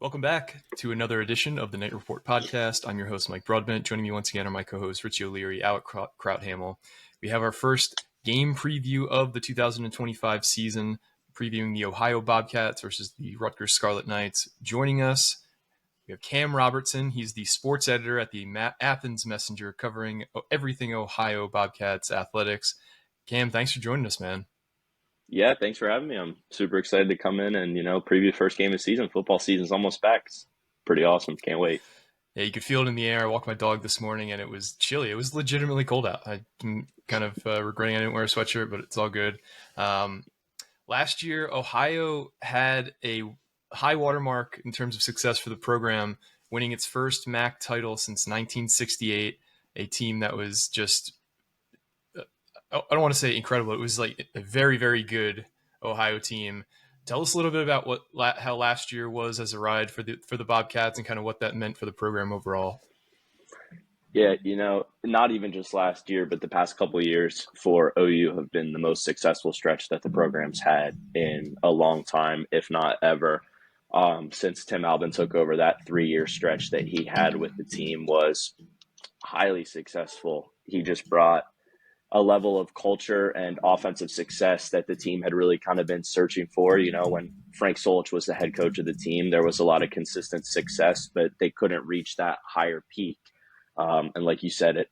Welcome back to another edition of the Night Report podcast. I'm your host, Mike Broadbent. Joining me once again are my co-hosts, Richie O'Leary, Alec Krauthamel. We have our first game preview of the 2025 season, previewing the Ohio Bobcats versus the Rutgers Scarlet Knights. Joining us, we have Cam Robertson. He's the sports editor at the Athens Messenger, covering everything Ohio Bobcats athletics. Cam, thanks for joining us, man. Yeah, thanks for having me. I'm super excited to come in and, preview the first game of the season. Football season's almost back. It's pretty awesome. Can't wait. Yeah, you could feel it in the air. I walked my dog this morning and it was chilly. It was legitimately cold out. I'm kind of regretting I didn't wear a sweatshirt, but it's all good. Last year, Ohio had a high watermark in terms of success for the program, winning its first MAC title since 1968, a team that was just, I don't want to say incredible. It was like a very, very good Ohio team. Tell us a little bit about how last year was as a ride for the Bobcats and kind of what that meant for the program overall. Yeah, not even just last year, but the past couple of years for OU have been the most successful stretch that the program's had in a long time, if not ever. Since Tim Albin took over, that 3-year stretch that he had with the team was highly successful. He just brought a level of culture and offensive success that the team had really kind of been searching for. When Frank Solich was the head coach of the team, there was a lot of consistent success, but they couldn't reach that higher peak. And like you said, it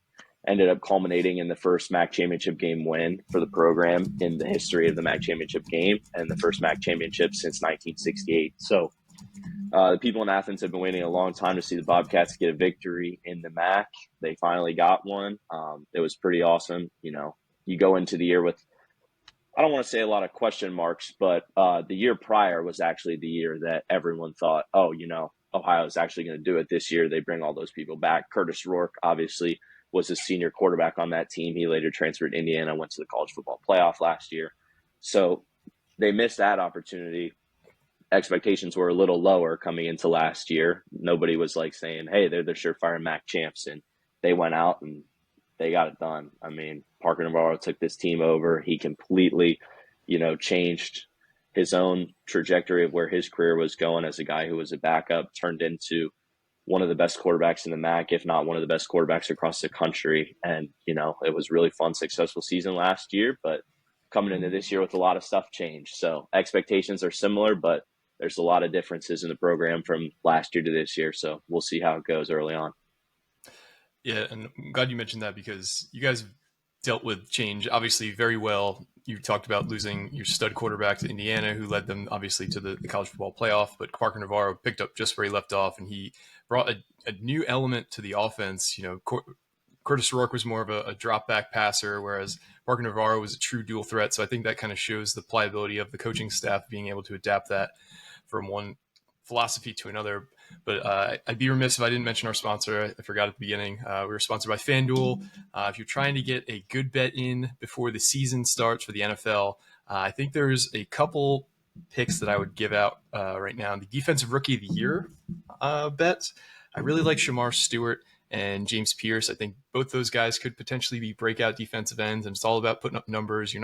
ended up culminating in the first MAC championship game win for the program in the history of the MAC championship game and the first MAC championship since 1968. So the people in Athens have been waiting a long time to see the Bobcats get a victory in the MAC. They finally got one. It was pretty awesome. You go into the year with, I don't want to say a lot of question marks, but the year prior was actually the year that everyone thought, Ohio's actually going to do it this year. They bring all those people back. Curtis Rourke, obviously, was a senior quarterback on that team. He later transferred to Indiana, went to the college football playoff last year. So they missed that opportunity. Expectations were a little lower coming into last year. Nobody was like saying, hey, they're the surefire MAC champs. And they went out and they got it done. I mean, Parker Navarro took this team over. He completely, changed his own trajectory of where his career was going as a guy who was a backup, turned into one of the best quarterbacks in the MAC, if not one of the best quarterbacks across the country. And, it was really fun, successful season last year, but coming into this year with a lot of stuff changed. So expectations are similar, but there's a lot of differences in the program from last year to this year. So we'll see how it goes early on. Yeah, and I'm glad you mentioned that because you guys dealt with change obviously very well. You talked about losing your stud quarterback to Indiana, who led them obviously to the college football playoff, but Parker Navarro picked up just where he left off, and he brought a new element to the offense. Curtis Rourke was more of a drop back passer, whereas Parker Navarro was a true dual threat. So I think that kind of shows the pliability of the coaching staff being able to adapt that from one philosophy to another. But I'd be remiss if I didn't mention our sponsor. I forgot at the beginning. We're sponsored by FanDuel. If you're trying to get a good bet in before the season starts for the NFL, I think there's a couple picks that I would give out right now. The Defensive Rookie of the Year bets. I really like Shamar Stewart and James Pierce. I think both those guys could potentially be breakout defensive ends, and it's all about putting up numbers.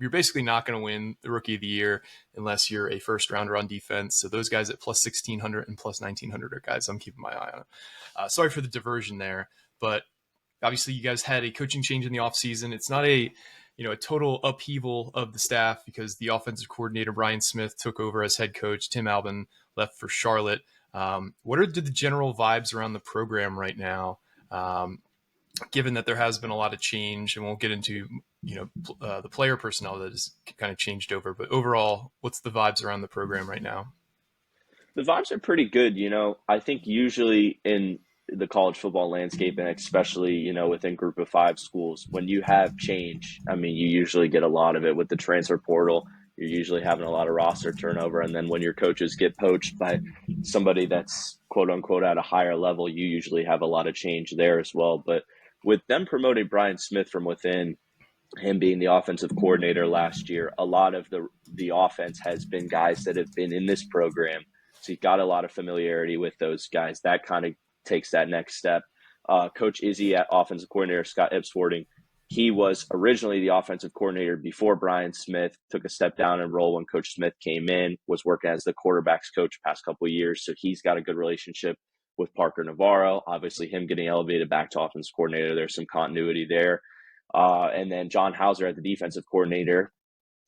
You're basically not going to win the Rookie of the Year unless you're a first rounder on defense. So those guys at plus 1,600 and plus 1,900 are guys I'm keeping my eye on. Sorry for the diversion there, but obviously you guys had a coaching change in the offseason. It's not a total upheaval of the staff because the offensive coordinator, Brian Smith, took over as head coach. Tim Albin left for Charlotte. What are the general vibes around the program right now? Given that there has been a lot of change, and we'll get into the player personnel that has kind of changed over, but overall, what's the vibes around the program right now? The vibes are pretty good. I think usually in the college football landscape, and especially, within group of 5 schools, when you have change, I mean, you usually get a lot of it with the transfer portal. You're usually having a lot of roster turnover. And then when your coaches get poached by somebody that's quote unquote at a higher level, you usually have a lot of change there as well. But with them promoting Brian Smith from within, him being the offensive coordinator last year, a lot of the offense has been guys that have been in this program. So you've got a lot of familiarity with those guys. That kind of takes that next step. Coach Izzy at offensive coordinator, Scott Ipsworthing, He was originally the offensive coordinator before Brian Smith took a step down in role when Coach Smith came in, was working as the quarterbacks coach past couple of years. So he's got a good relationship with Parker Navarro. Obviously, him getting elevated back to offensive coordinator, there's some continuity there. And then John Hauser at the defensive coordinator.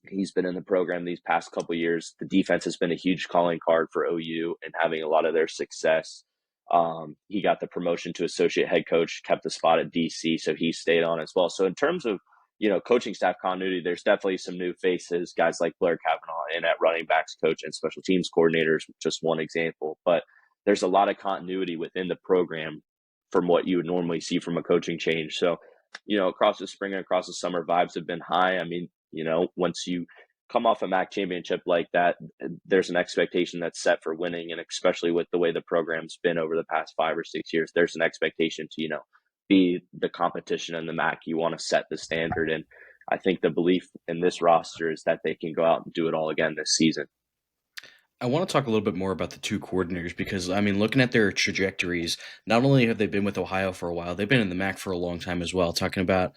He's been in the program these past couple of years. The defense has been a huge calling card for OU and having a lot of their success. He got the promotion to associate head coach, kept the spot at DC, so he stayed on as well. So in terms of coaching staff continuity, there's definitely some new faces, guys like Blair Kavanaugh and at running backs coach and special teams coordinators, just one example. But there's a lot of continuity within the program from what you would normally see from a coaching change. So, across the spring and across the summer, vibes have been high. I mean, once you come off a MAC championship like that, there's an expectation that's set for winning. And especially with the way the program's been over the past 5 or 6 years, there's an expectation to, be the competition in the MAC. You want to set the standard. And I think the belief in this roster is that they can go out and do it all again this season. I want to talk a little bit more about the two coordinators because, I mean, looking at their trajectories, not only have they been with Ohio for a while, they've been in the MAC for a long time as well. Talking about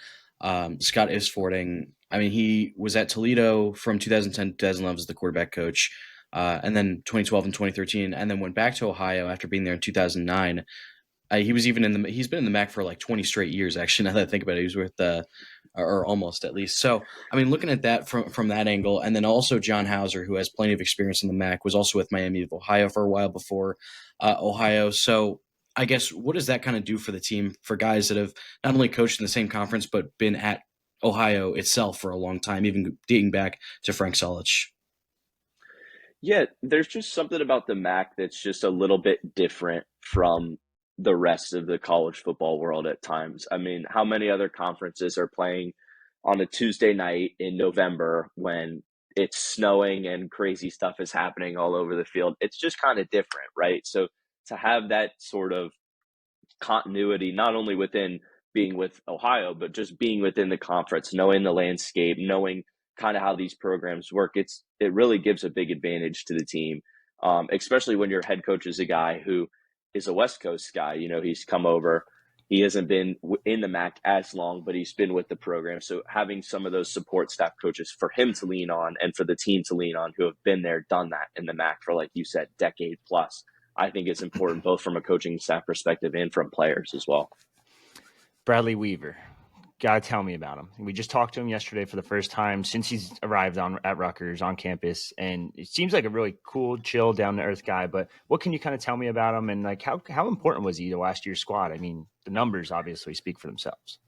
Scott Isfording, I mean, he was at Toledo from 2010 to 2011 as the quarterback coach, and then 2012 and 2013, and then went back to Ohio after being there in 2009. He's been in the MAC for like 20 straight years, actually, now that I think about it. He was with or almost at least. So, I mean, looking at that from that angle, and then also John Hauser, who has plenty of experience in the MAC, was also with Miami of Ohio for a while before Ohio. So I guess what does that kind of do for the team, for guys that have not only coached in the same conference, but been at Ohio itself for a long time, even dating back to Frank Solich? Yeah, there's just something about the MAC that's just a little bit different from the rest of the college football world at times. I mean, how many other conferences are playing on a Tuesday night in November when it's snowing and crazy stuff is happening all over the field? It's just kind of different, right? So to have that sort of continuity, not only within being with Ohio, but just being within the conference, knowing the landscape, knowing kind of how these programs work, it really gives a big advantage to the team, especially when your head coach is a guy who is a West Coast guy. He's come over. He hasn't been in the MAC as long, but he's been with the program. So having some of those support staff coaches for him to lean on and for the team to lean on who have been there, done that in the MAC for, like you said, decade plus, I think is important both from a coaching staff perspective and from players as well. Bradley Weaver. Gotta tell me about him. We just talked to him yesterday for the first time since he's arrived at Rutgers on campus, and it seems like a really cool, chill, down to earth guy. But what can you kind of tell me about him, and like how important was he to last year's squad? I mean, the numbers obviously speak for themselves.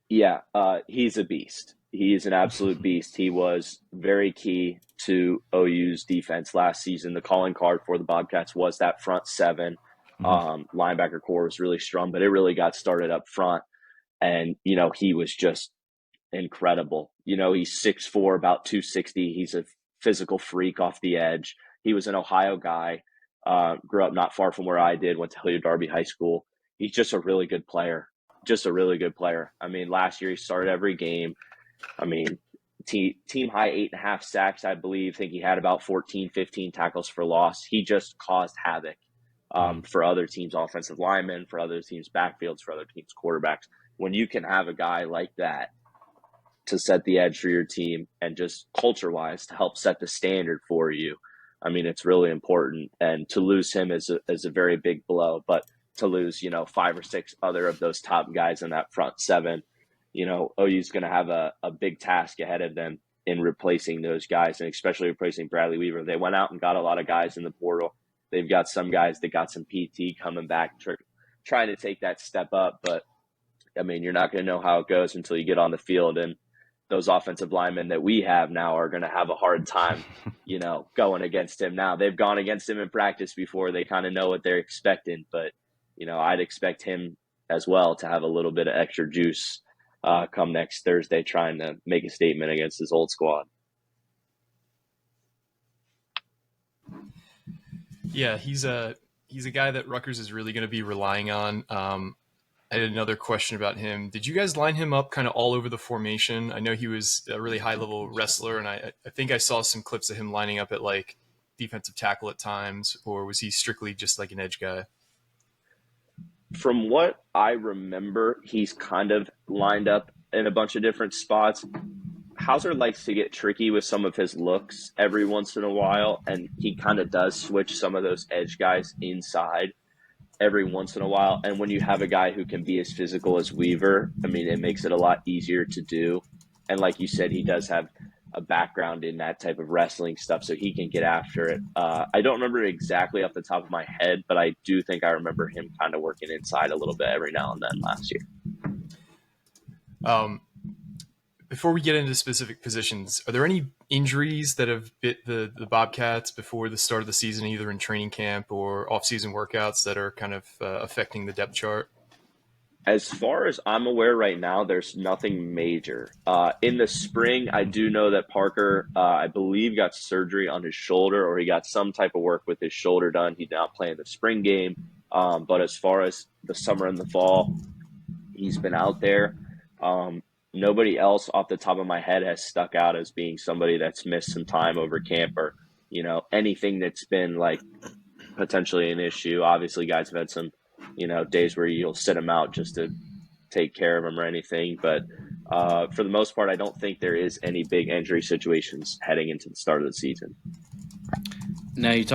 Yeah, he's a beast. He is an absolute beast. He was very key to OU's defense last season. The calling card for the Bobcats was that front seven. Linebacker core was really strong, but it really got started up front. And, he was just incredible. He's 6'4", about 260. He's a physical freak off the edge. He was an Ohio guy, grew up not far from where I did, went to Hilliard Darby High School. He's just a really good player. I mean, last year he started every game. I mean, team high 8.5 sacks, I believe. I think he had about 14, 15 tackles for loss. He just caused havoc for other teams' offensive linemen, for other teams' backfields, for other teams' quarterbacks. When you can have a guy like that to set the edge for your team and just culture-wise to help set the standard for you, I mean, it's really important. And to lose him is a very big blow. But to lose, 5 or 6 other of those top guys in that front seven, OU's going to have a big task ahead of them in replacing those guys, and especially replacing Bradley Weaver. They went out and got a lot of guys in the portal. They've got some guys that got some PT coming back, trying to take that step up. But I mean, you're not going to know how it goes until you get on the field. And those offensive linemen that we have now are going to have a hard time, going against him now. They've gone against him in practice before. They kind of know what they're expecting. But, I'd expect him as well to have a little bit of extra juice come next Thursday, trying to make a statement against his old squad. Yeah, he's a guy that Rutgers is really going to be relying on. I had another question about him. Did you guys line him up kind of all over the formation? I know he was a really high-level wrestler, and I think I saw some clips of him lining up at, like, defensive tackle at times, or was he strictly just like an edge guy? From what I remember, he's kind of lined up in a bunch of different spots. Hauser likes to get tricky with some of his looks every once in a while, and he kind of does switch some of those edge guys inside every once in a while. And when you have a guy who can be as physical as Weaver, I mean, it makes it a lot easier to do. And like you said, he does have a background in that type of wrestling stuff, so he can get after it. I don't remember exactly off the top of my head, but I do think I remember him kind of working inside a little bit every now and then last year. Before we get into specific positions, are there any injuries that have bit the Bobcats before the start of the season, either in training camp or off-season workouts, that are kind of affecting the depth chart? As far as I'm aware right now, there's nothing major. In the spring, I do know that Parker, I believe, got surgery on his shoulder, or he got some type of work with his shoulder done. He did not play in the spring game. But as far as the summer and the fall, he's been out there. Nobody else off the top of my head has stuck out as being somebody that's missed some time over camp, or, you know, anything that's been like potentially an issue. Obviously, guys have had some, you know, days where you'll sit them out just to take care of them or anything. But for the most part, I don't think there is any big injury situations heading into the start of the season. Now, you just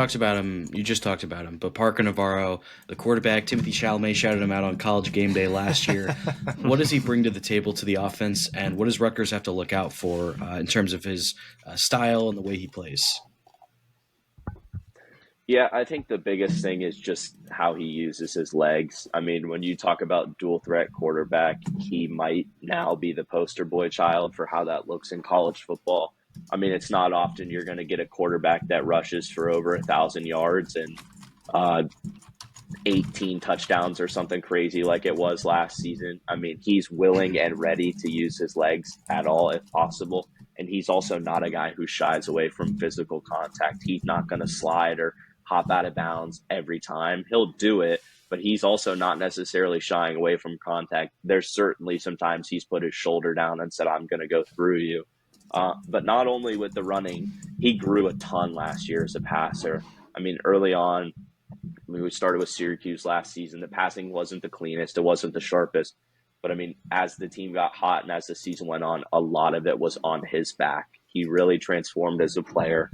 talked about him, but Parker Navarro, the quarterback, Timothy Chalamet shouted him out on College Game Day last year. What does he bring to the table to the offense, and what does Rutgers have to look out for in terms of his style and the way he plays? Yeah, I think the biggest thing is just how he uses his legs. I mean, when you talk about dual threat quarterback, he might now be the poster boy child for how that looks in college football. I mean, it's not often you're going to get a quarterback that rushes for over 1,000 yards and 18 touchdowns or something crazy like it was last season. I mean, he's willing and ready to use his legs at all if possible. And he's also not a guy who shies away from physical contact. He's not going to slide or hop out of bounds every time. He'll do it, but he's also not necessarily shying away from contact. There's certainly sometimes he's put his shoulder down and said, I'm going to go through you. But not only with the running, he grew a ton last year as a passer. I mean, early on, when we started with Syracuse last season, the passing wasn't the cleanest, it wasn't the sharpest. But I mean, as the team got hot and as the season went on, a lot of it was on his back. He really transformed as a player,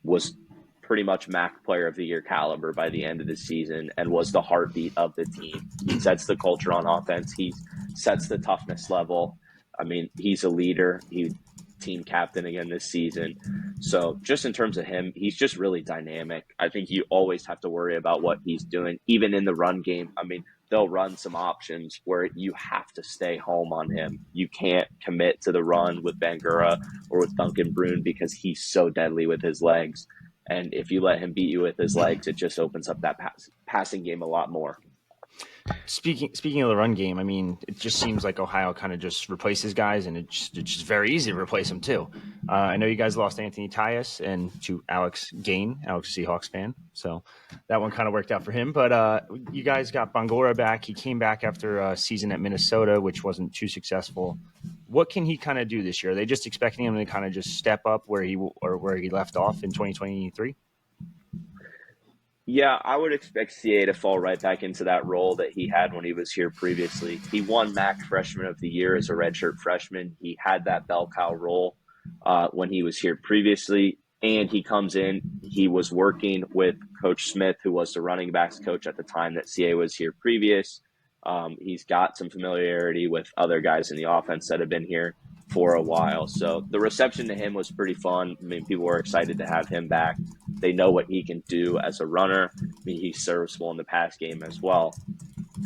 was pretty much MAC Player of the Year caliber by the end of the season, and was the heartbeat of the team. He sets the culture on offense. He sets the toughness level. I mean, he's a leader. He team captain again this season. So just in terms of him, he's just really dynamic. I think you always have to worry about what he's doing, even in the run game. I mean, they'll run some options where you have to stay home on him. You can't commit to the run with Bangura or with Duncan Brune because he's so deadly with his legs. And if you let him beat you with his legs, it just opens up that passing game a lot more. Speaking of the run game, I mean, it just seems like Ohio kind of just replaces guys, and it's just very easy to replace them too. I know you guys lost Anthony Tyus and to Alex Gain, Alex Seahawks fan, so that one kind of worked out for him. But you guys got Bangura back. He came back after a season at Minnesota, which wasn't too successful. What can he kind of do this year? Are they just expecting him to kind of just step up where he left off in 2023? Yeah, I would expect CA to fall right back into that role that he had when he was here previously. He won MAC Freshman of the Year as a redshirt freshman. He had that bell cow role when he was here previously, and he comes in. He was working with Coach Smith, who was the running backs coach at the time that CA was here previous. He's got some familiarity with other guys in the offense that have been here for a while. So the reception to him was pretty fun. I mean, people were excited to have him back. They know what he can do as a runner. I mean, he's serviceable in the pass game as well.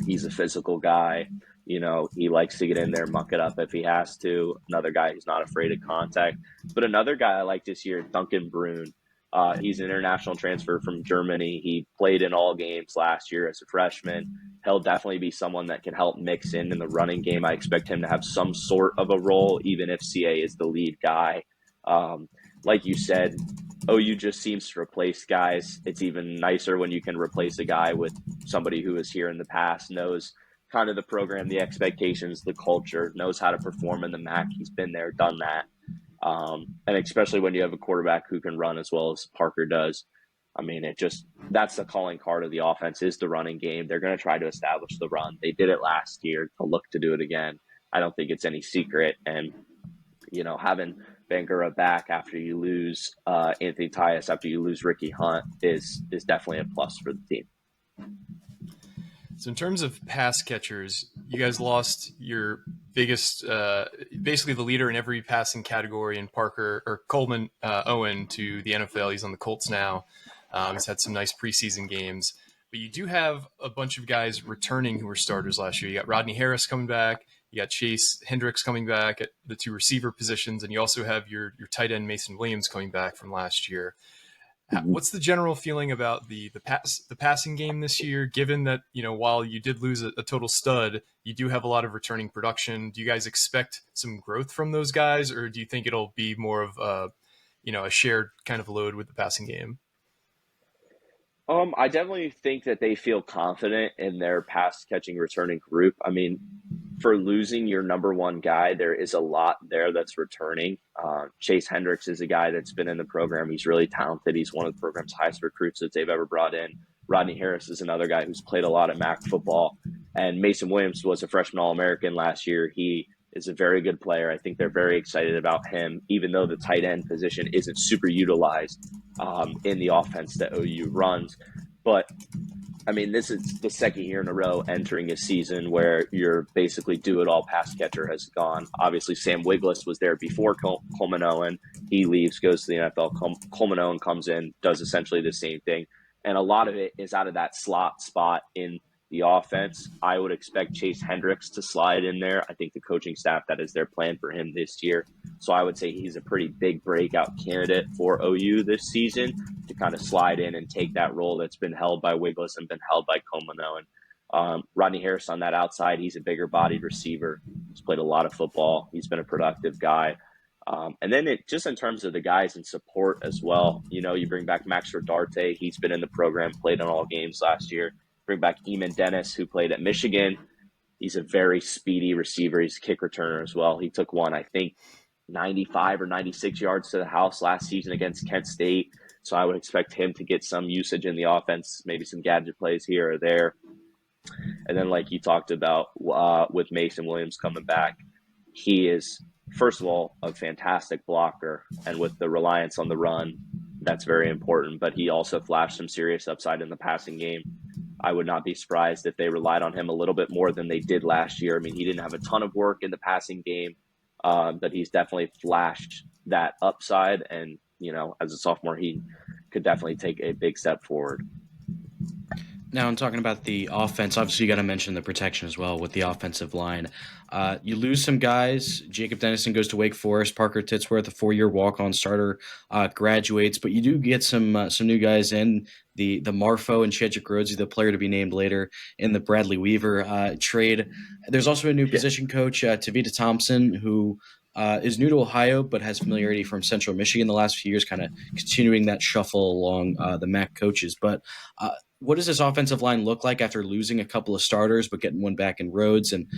He's a physical guy. You know, he likes to get in there, muck it up if he has to. Another guy who's not afraid of contact. But another guy I like this year, Duncan Brune. He's an international transfer from Germany. He played in all games last year as a freshman. He'll definitely be someone that can help mix in the running game. I expect him to have some sort of a role, even if CA is the lead guy. Like you said, OU just seems to replace guys. It's even nicer when you can replace a guy with somebody who was here in the past, knows kind of the program, the expectations, the culture, knows how to perform in the MAC. He's been there, done that. And especially when you have a quarterback who can run as well as Parker does. I mean, that's the calling card of the offense is the running game. They're going to try to establish the run. They did it last year. They'll look to do it again. I don't think it's any secret. And, having Bangura back after you lose Anthony Tyus, after you lose Ricky Hunt is definitely a plus for the team. So in terms of pass catchers, you guys lost your biggest, basically the leader in every passing category in Coleman Owen to the NFL. He's on the Colts now. He's had some nice preseason games. But you do have a bunch of guys returning who were starters last year. You got Rodney Harris coming back. You got Chase Hendricks coming back at the 2 receiver positions. And you also have your tight end Mason Williams coming back from last year. What's the general feeling about the passing game this year, given that, while you did lose a total stud, you do have a lot of returning production? Do you guys expect some growth from those guys, or do you think it'll be more of a shared kind of load with the passing game? I definitely think that they feel confident in their pass catching returning group. I mean, for losing your number one guy, there is a lot there that's returning. Chase Hendricks is a guy that's been in the program. He's really talented. He's one of the program's highest recruits that they've ever brought in. Rodney Harris is another guy who's played a lot at MAC football. And Mason Williams was a freshman All-American last year. He is a very good player. I think they're very excited about him, even though the tight end position isn't super utilized in the offense that OU runs. But I mean, this is the second year in a row entering a season where your basically do-it-all pass catcher has gone. Obviously, Sam Wiglis was there before Coleman Owen. He leaves, goes to the NFL. Coleman Owen comes in, does essentially the same thing. And a lot of it is out of that slot spot in the offense. I would expect Chase Hendricks to slide in there. I think the coaching staff, that is their plan for him this year. So I would say he's a pretty big breakout candidate for OU this season to kind of slide in and take that role that's been held by Wiglis and been held by Coleman Owen. Rodney Harris on that outside, he's a bigger bodied receiver. He's played a lot of football. He's been a productive guy. And then just in terms of the guys in support as well, you bring back Max Rodarte. He's been in the program, played in all games last year. Bring back Eamon Dennis, who played at Michigan. He's a very speedy receiver. He's a kick returner as well. He took one, I think, 95 or 96 yards to the house last season against Kent State. So I would expect him to get some usage in the offense, maybe some gadget plays here or there. And then like you talked about with Mason Williams coming back, he is, first of all, a fantastic blocker. And with the reliance on the run, that's very important. But he also flashed some serious upside in the passing game. I would not be surprised if they relied on him a little bit more than they did last year. I mean, he didn't have a ton of work in the passing game, but he's definitely flashed that upside. And, as a sophomore, he could definitely take a big step forward. Now, I'm talking about the offense. Obviously, you got to mention the protection as well with the offensive line. You lose some guys. Jacob Dennison goes to Wake Forest. Parker Titsworth, a 4-year walk-on starter, graduates. But you do get some new guys in. The Marfo and Chedrick Rhodes, the player to be named later in the Bradley Weaver trade. There's also a new position coach, Tavita Thompson, who is new to Ohio but has familiarity from Central Michigan the last few years, kind of continuing that shuffle along the MAC coaches. But what does this offensive line look like after losing a couple of starters but getting one back in Rhodes? And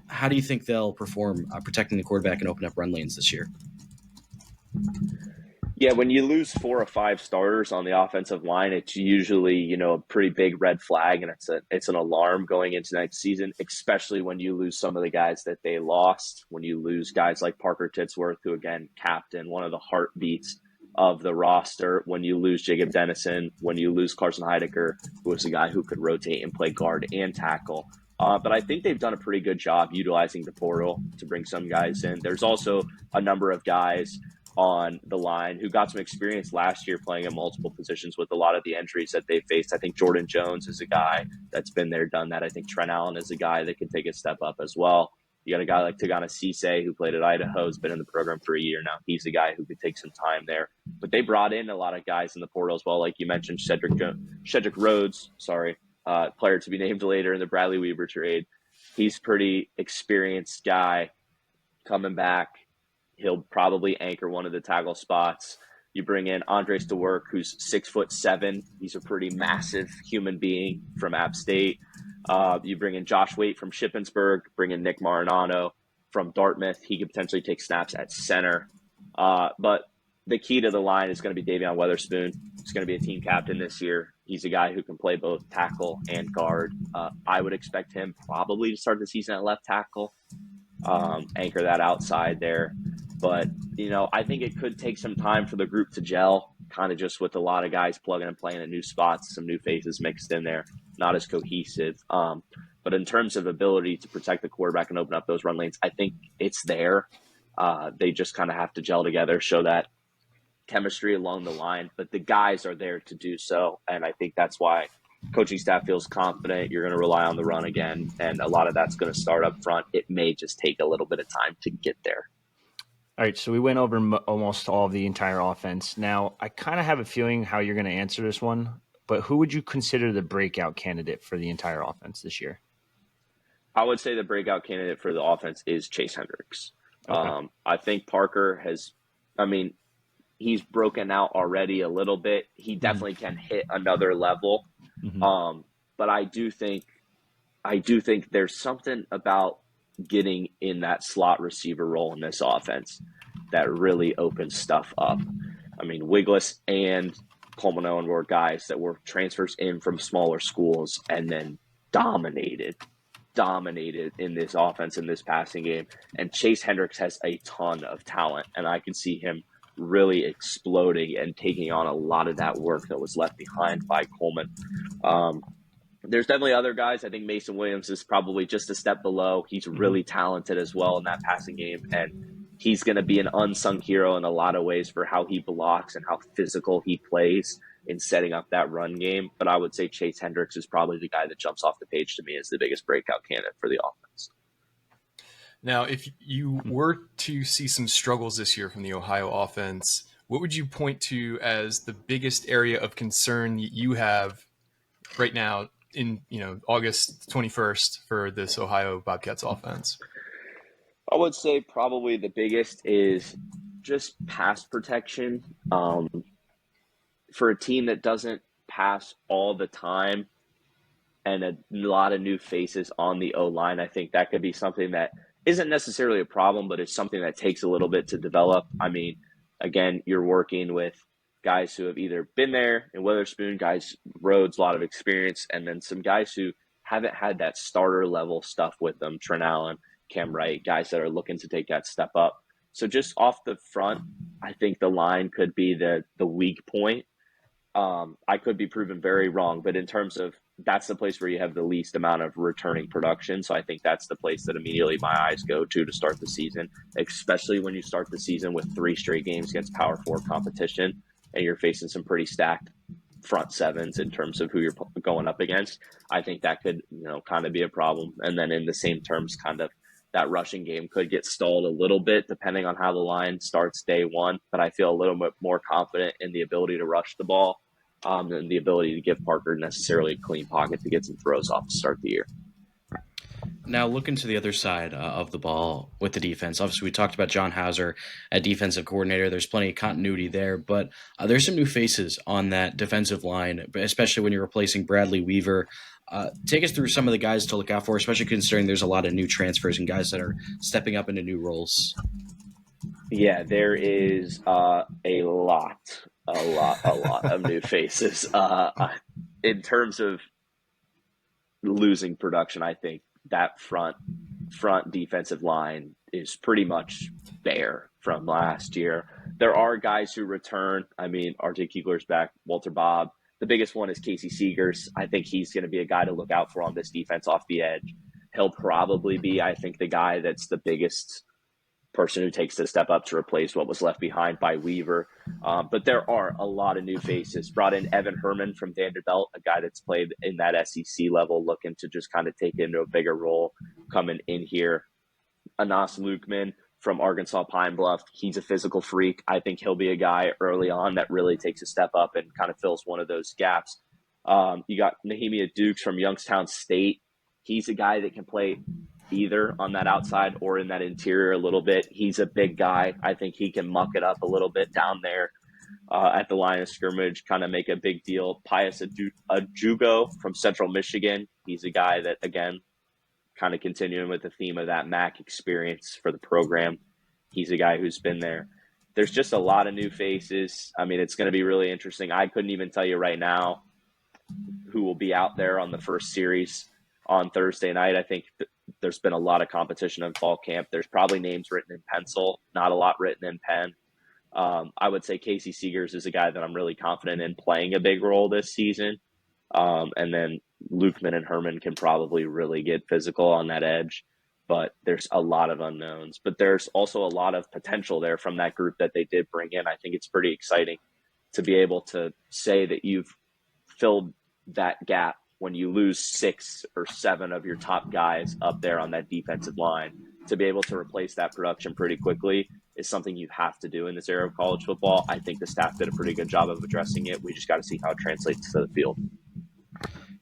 how do you think they'll perform protecting the quarterback and open up run lanes this year? Yeah, when you lose 4 or 5 starters on the offensive line, it's usually, a pretty big red flag, and it's an alarm going into next season, especially when you lose some of the guys that they lost, when you lose guys like Parker Titsworth, who, again, captain, one of the heartbeats of the roster, when you lose Jacob Dennison, when you lose Carson Heidecker, who was a guy who could rotate and play guard and tackle. But I think they've done a pretty good job utilizing the portal to bring some guys in. There's also a number of guys on the line who got some experience last year playing at multiple positions with a lot of the injuries that they faced. I think Jordan Jones is a guy that's been there, done that. I think Trent Allen is a guy that can take a step up as well. You got a guy like Tagana Cisse, who played at Idaho, has been in the program for a year now. He's a guy who could take some time there. But they brought in a lot of guys in the portal as well. Like you mentioned, Chedrick Rhodes, player to be named later in the Bradley Weaver trade. He's pretty experienced guy coming back. He'll probably anchor one of the tackle spots. You bring in Andres DeWerk, who's 6'7". He's a pretty massive human being from App State. You bring in Josh Waite from Shippensburg, bring in Nick Marinano from Dartmouth. He could potentially take snaps at center. But the key to the line is going to be Davion Weatherspoon. He's going to be a team captain this year. He's a guy who can play both tackle and guard. I would expect him probably to start the season at left tackle. anchor that outside there. But, I think it could take some time for the group to gel, kind of just with a lot of guys plugging and playing in new spots, some new faces mixed in there, not as cohesive. But in terms of ability to protect the quarterback and open up those run lanes, I think it's there. They just kind of have to gel together, show that chemistry along the line, but the guys are there to do so. And I think that's why coaching staff feels confident you're going to rely on the run again. And a lot of that's going to start up front. It may just take a little bit of time to get there. All right, so we went over almost all of the entire offense. Now, I kind of have a feeling how you're going to answer this one, but who would you consider the breakout candidate for the entire offense this year? I would say the breakout candidate for the offense is Chase Hendricks. Okay. I think Parker he's broken out already a little bit. He definitely can hit another level. Mm-hmm. But I do think there's something about getting in that slot receiver role in this offense that really opens stuff up. Wiggless and Coleman Owen were guys that were transfers in from smaller schools and then dominated in this offense, in this passing game. And Chase Hendricks has a ton of talent, and I can see him really exploding and taking on a lot of that work that was left behind by Coleman. There's definitely other guys. I think Mason Williams is probably just a step below. He's really talented as well in that passing game, and he's going to be an unsung hero in a lot of ways for how he blocks and how physical he plays in setting up that run game. But I would say Chase Hendricks is probably the guy that jumps off the page to me as the biggest breakout candidate for the offense. Now, if you were to see some struggles this year from the Ohio offense, what would you point to as the biggest area of concern you have right now in August 21st for this Ohio Bobcats offense? I would say probably the biggest is just pass protection. For a team that doesn't pass all the time and a lot of new faces on the O-line, I think that could be something that isn't necessarily a problem, but it's something that takes a little bit to develop. Again, you're working with guys who have either been there in Witherspoon, guys, Rhodes, a lot of experience, and then some guys who haven't had that starter level stuff with them, Trent Allen, Cam Wright, guys that are looking to take that step up. So just off the front, I think the line could be the weak point. I could be proven very wrong, but in terms of that's the place where you have the least amount of returning production. So I think that's the place that immediately my eyes go to start the season, especially when you start the season with 3 straight games against Power 4 competition and you're facing some pretty stacked front sevens in terms of who you're going up against. I think that could, kind of be a problem. And then in the same terms, kind of that rushing game could get stalled a little bit depending on how the line starts day one. But I feel a little bit more confident in the ability to rush the ball and the ability to give Parker necessarily a clean pocket to get some throws off to start the year. Now, looking to the other side of the ball with the defense, obviously we talked about John Hauser at defensive coordinator. There's plenty of continuity there, but there's some new faces on that defensive line, especially when you're replacing Bradley Weaver. Take us through some of the guys to look out for, especially considering there's a lot of new transfers and guys that are stepping up into new roles. Yeah, there is a lot of new faces. In terms of losing production, I think that front defensive line is pretty much bare from last year. There are guys who return. RJ Keegler's back, Walter Bobb. The biggest one is Casey Seegers. I think he's going to be a guy to look out for on this defense off the edge. He'll probably be, I think, the guy that's the biggest person who takes the step up to replace what was left behind by Weaver. But there are a lot of new faces. Brought in Evan Herman from Vanderbilt, a guy that's played in that SEC level, looking to just kind of take into a bigger role coming in here. Anas Lukeman from Arkansas Pine Bluff. He's a physical freak. I think he'll be a guy early on that really takes a step up and kind of fills one of those gaps. You got Nehemiah Dukes from Youngstown State. He's a guy that can play either on that outside or in that interior a little bit. He's a big guy. I think he can muck it up a little bit down there at the line of scrimmage, kind of make a big deal. Pius Ajugo from Central Michigan. He's a guy that, again, kind of continuing with the theme of that MAC experience for the program. He's a guy who's been there. There's just a lot of new faces. It's going to be really interesting. I couldn't even tell you right now who will be out there on the first series on Thursday night. I think There's been a lot of competition in fall camp. There's probably names written in pencil, not a lot written in pen. I would say Casey Seegers is a guy that I'm really confident in playing a big role this season. And then Lukeman and Herman can probably really get physical on that edge. But there's a lot of unknowns. But there's also a lot of potential there from that group that they did bring in. I think it's pretty exciting to be able to say that you've filled that gap when you lose 6 or 7 of your top guys up there on that defensive line. To be able to replace that production pretty quickly is something you have to do in this era of college football. I think the staff did a pretty good job of addressing it. We just got to see how it translates to the field.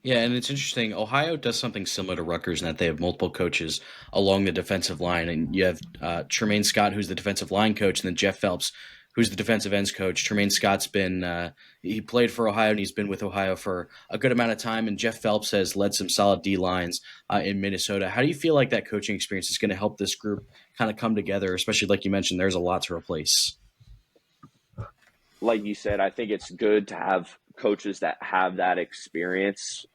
Yeah, and it's interesting. Ohio does something similar to Rutgers in that they have multiple coaches along the defensive line. And you have Tremaine Scott, who's the defensive line coach, and then Jeff Phelps, who's the defensive ends coach. Tremaine Scott's been he played for Ohio, and he's been with Ohio for a good amount of time. And Jeff Phelps has led some solid D-lines in Minnesota. How do you feel like that coaching experience is going to help this group kind of come together, especially like you mentioned, there's a lot to replace? Like you said, I think it's good to have coaches that have that experience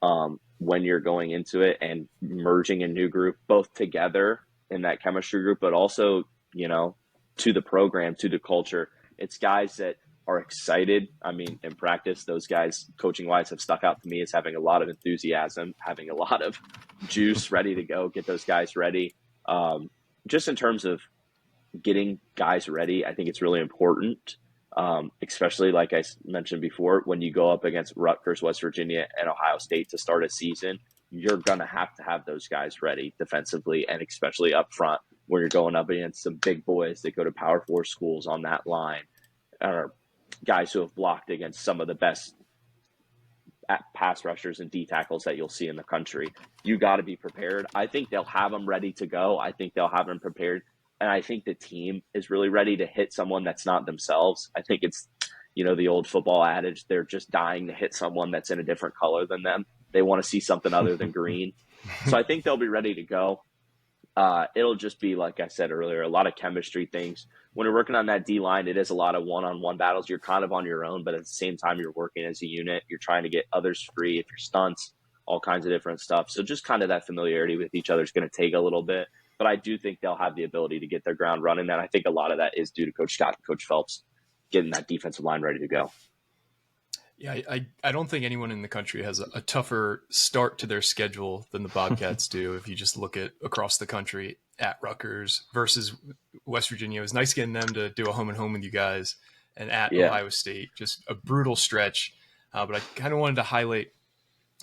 when you're going into it and merging a new group, both together in that chemistry group, but also, to the program, to the culture. It's guys that are excited. I mean, in practice, those guys, coaching-wise, have stuck out to me as having a lot of enthusiasm, having a lot of juice ready to go, get those guys ready. Just in terms of getting guys ready, I think it's really important. Especially like I mentioned before, when you go up against Rutgers, West Virginia, and Ohio State to start a season, you're going to have those guys ready defensively, and especially up front when you're going up against some big boys that go to Power 4 schools on that line, or guys who have blocked against some of the best pass rushers and D tackles that you'll see in the country. You got to be prepared. I think they'll have them ready to go. I think they'll have them prepared. And I think the team is really ready to hit someone that's not themselves. I think it's, the old football adage, they're just dying to hit someone that's in a different color than them. They want to see something other than green. So I think they'll be ready to go. It'll just be, like I said earlier, a lot of chemistry things. When you're working on that D-line, it is a lot of one-on-one battles. You're kind of on your own, but at the same time, you're working as a unit. You're trying to get others free if you're stunts, all kinds of different stuff. So just kind of that familiarity with each other is going to take a little bit. But I do think they'll have the ability to get their ground running. And I think a lot of that is due to Coach Scott and Coach Phelps getting that defensive line ready to go. Yeah, I don't think anyone in the country has a tougher start to their schedule than the Bobcats do. If you just look at across the country, at Rutgers versus West Virginia, it was nice getting them to do a home and home with you guys, and at Ohio State, just a brutal stretch. But I kind of wanted to highlight,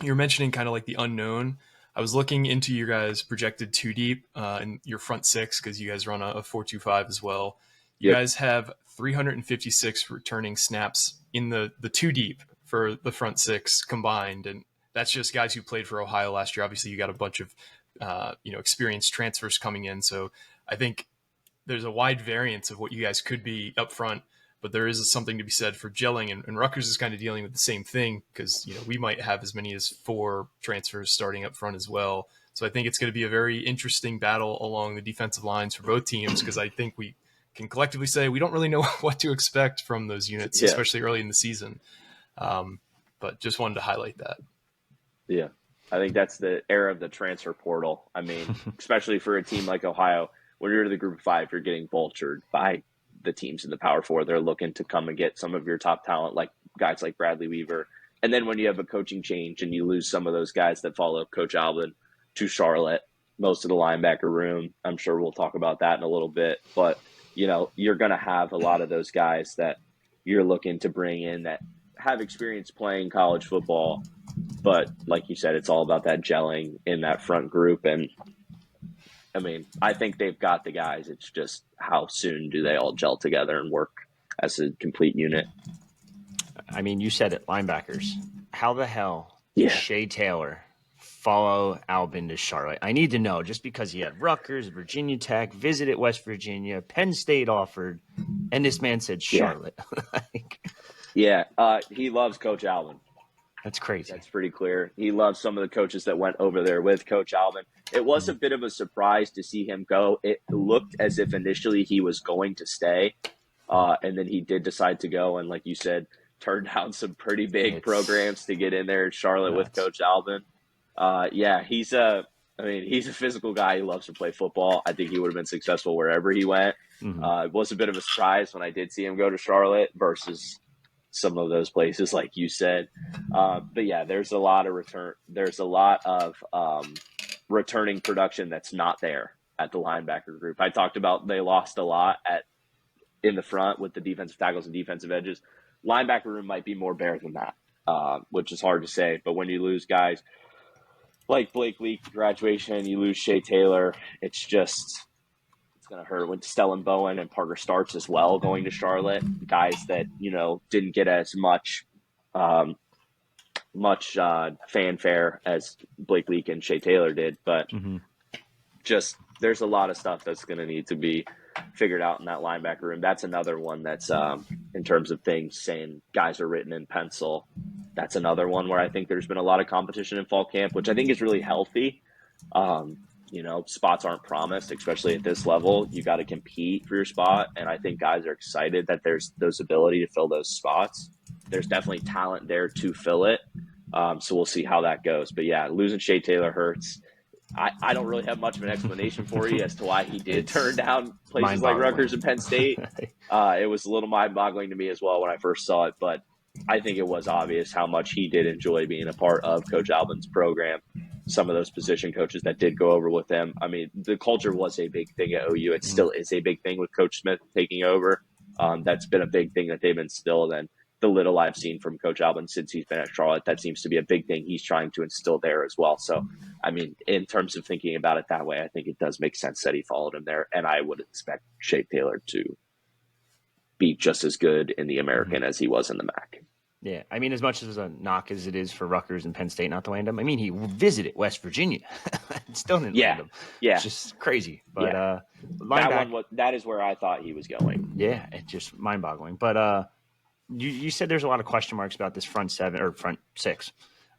you were mentioning kind of like the unknown. I was looking into your guys' projected 2 deep and your front 6, because you guys run a 4-2-5 as well. You guys have 356 returning snaps in the 2 deep for the front 6 combined. And that's just guys who played for Ohio last year. Obviously, you got a bunch of experienced transfers coming in. So I think there's a wide variance of what you guys could be up front, but there is something to be said for gelling. And Rutgers is kind of dealing with the same thing, because we might have as many as 4 transfers starting up front as well. So I think it's going to be a very interesting battle along the defensive lines for both teams, because I think we can collectively say we don't really know what to expect from those units, especially early in the season. But just wanted to highlight that. Yeah, I think that's the era of the transfer portal. I mean, especially for a team like Ohio, when you're in the group of 5, you're getting vultured by the teams in the Power 4. They're looking to come and get some of your top talent, like guys like Bradley Weaver. And then when you have a coaching change and you lose some of those guys that follow Coach Albin to Charlotte, most of the linebacker room, I'm sure we'll talk about that in a little bit. But, you're going to have a lot of those guys that you're looking to bring in that have experience playing college football. But like you said, it's all about that gelling in that front group. And I mean, I think they've got the guys. It's just how soon do they all gel together and work as a complete unit? I mean, you said it, linebackers. How the hell did Shea Taylor follow Albin to Charlotte? I need to know, just because he had Rutgers, Virginia Tech, visited West Virginia, Penn State offered, and this man said Charlotte. He loves Coach Albin. That's crazy. That's pretty clear. He loves some of the coaches that went over there with Coach Albin. It was a bit of a surprise to see him go. It looked as if initially he was going to stay, and then he did decide to go. And like you said, turned down some pretty big programs to get in there in Charlotte with Coach Albin. He's I mean, he's a physical guy. He loves to play football. I think he would have been successful wherever he went. It was a bit of a surprise when I did see him go to Charlotte versus some of those places, like you said. But yeah, there's a lot of return. There's a lot of returning production that's not there at the linebacker group. I talked about they lost a lot in the front with the defensive tackles and defensive edges. Linebacker room might be more bare than that, which is hard to say. But when you lose guys like Blake Leak, graduation, you lose Shea Taylor, it's going to hurt. With Stellan Bowen and Parker Starks as well going to Charlotte, guys that, didn't get as much fanfare as Blake Leak and Shea Taylor did. But just there's a lot of stuff that's going to need to be figured out in that linebacker room. That's another one that's in terms of things saying guys are written in pencil. That's another one where I think there's been a lot of competition in fall camp, which I think is really healthy. Spots aren't promised, especially at this level. You got to compete for your spot. And I think guys are excited that there's those ability to fill those spots. There's definitely talent there to fill it. So we'll see how that goes. But yeah, losing Shea Taylor hurts. I don't really have much of an explanation for you as to why he did turn down places like Rutgers and Penn State. It was a little mind-boggling to me as well when I first saw it, but I think it was obvious how much he did enjoy being a part of Coach Albin's program. Some of those position coaches that did go over with him. I mean, the culture was a big thing at OU. It still is a big thing with Coach Smith taking over. That's been a big thing that they've instilled. And the little I've seen from Coach Albin since he's been at Charlotte, that seems to be a big thing he's trying to instill there as well. So, I mean, in terms of thinking about it that way, I think it does make sense that he followed him there. And I would expect Shea Taylor to be just as good in the American as he was in the MAC. Yeah, I mean, as much as a knock as it is for Rutgers and Penn State not to land him, I mean, he visited West Virginia. Still didn't land him. Yeah. It's just crazy. But that is where I thought he was going. Yeah, it's just mind-boggling. But you said there's a lot of question marks about this front seven or front six.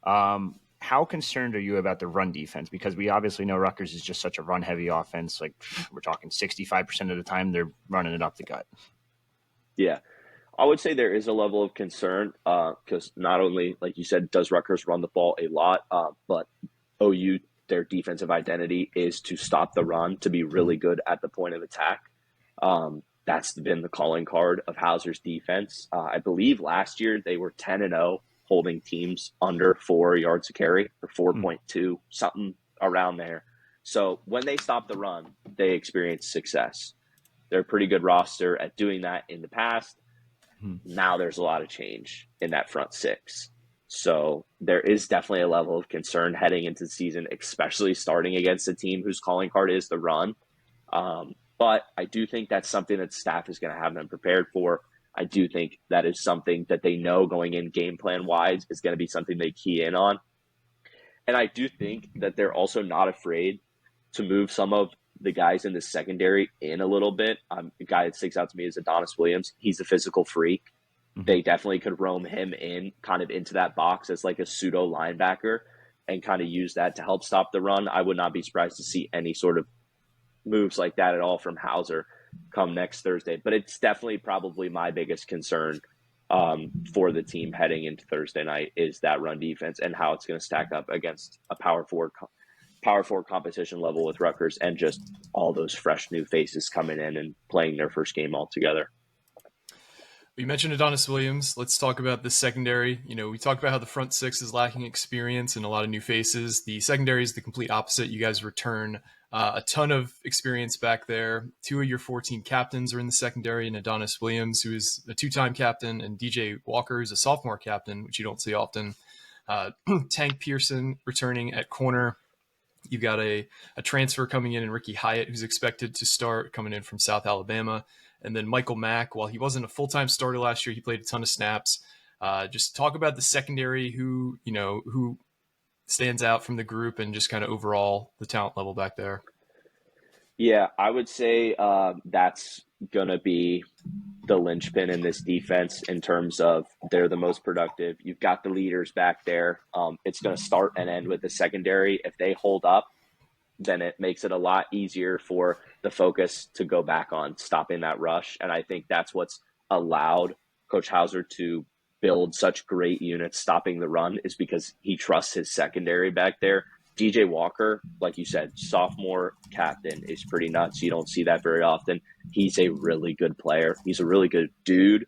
How concerned are you about the run defense? Because we obviously know Rutgers is just such a run-heavy offense. Like, we're talking 65% of the time they're running it up the gut. Yeah. I would say there is a level of concern because not only, like you said, does Rutgers run the ball a lot, but OU, their defensive identity is to stop the run, to be really good at the point of attack. That's been the calling card of Hauser's defense. I believe last year they were 10-0, holding teams under 4 yards a carry or 4.2, something around there. So when they stop the run, they experience success. They're a pretty good roster at doing that in the past. Now there's a lot of change in that front six. So there is definitely a level of concern heading into the season, especially starting against a team whose calling card is the run. But I do think that's something that staff is going to have them prepared for. I do think that is something that they know going in game plan wise is going to be something they key in on. And I do think that they're also not afraid to move some of the guys in the secondary in a little bit. The guy that sticks out to me is Adonis Williams. He's a physical freak. They definitely could roam him in kind of into that box as like a pseudo linebacker and kind of use that to help stop the run. I would not be surprised to see any sort of moves like that at all from Hauser come next Thursday. But it's definitely probably my biggest concern for the team heading into Thursday night is that run defense and how it's going to stack up against a power forward competition level with Rutgers and just all those fresh new faces coming in and playing their first game all together. We mentioned Adonis Williams. Let's talk about the secondary. We talked about how the front six is lacking experience and a lot of new faces. The secondary is the complete opposite. You guys return a ton of experience back there. 2 of your 14 captains are in the secondary, and Adonis Williams, who is a 2-time captain, and DJ Walker is a sophomore captain, which you don't see often. Tank Pearson returning at corner. You've got a transfer coming in Ricky Hyatt, who's expected to start, coming in from South Alabama. And then Michael Mack, while he wasn't a full-time starter last year, he played a ton of snaps. Just talk about the secondary, who stands out from the group and just kind of overall the talent level back there. Yeah, I would say that's going to be the linchpin in this defense in terms of they're the most productive. You've got the leaders back there. It's going to start and end with the secondary. If they hold up, then it makes it a lot easier for the focus to go back on stopping that rush. And I think that's what's allowed Coach Hauser to build such great units stopping the run is because he trusts his secondary back there DJ Walker, like you said, sophomore captain, is pretty nuts. You don't see that very often. He's a really good player. He's a really good dude.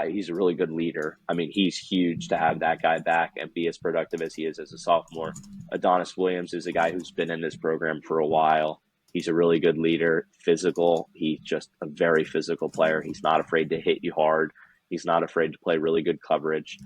He's a really good leader. I mean, he's huge to have that guy back and be as productive as he is as a sophomore. Adonis Williams is a guy who's been in this program for a while. He's a really good leader, physical. He's just a very physical player. He's not afraid to hit you hard. He's not afraid to play really good coverage.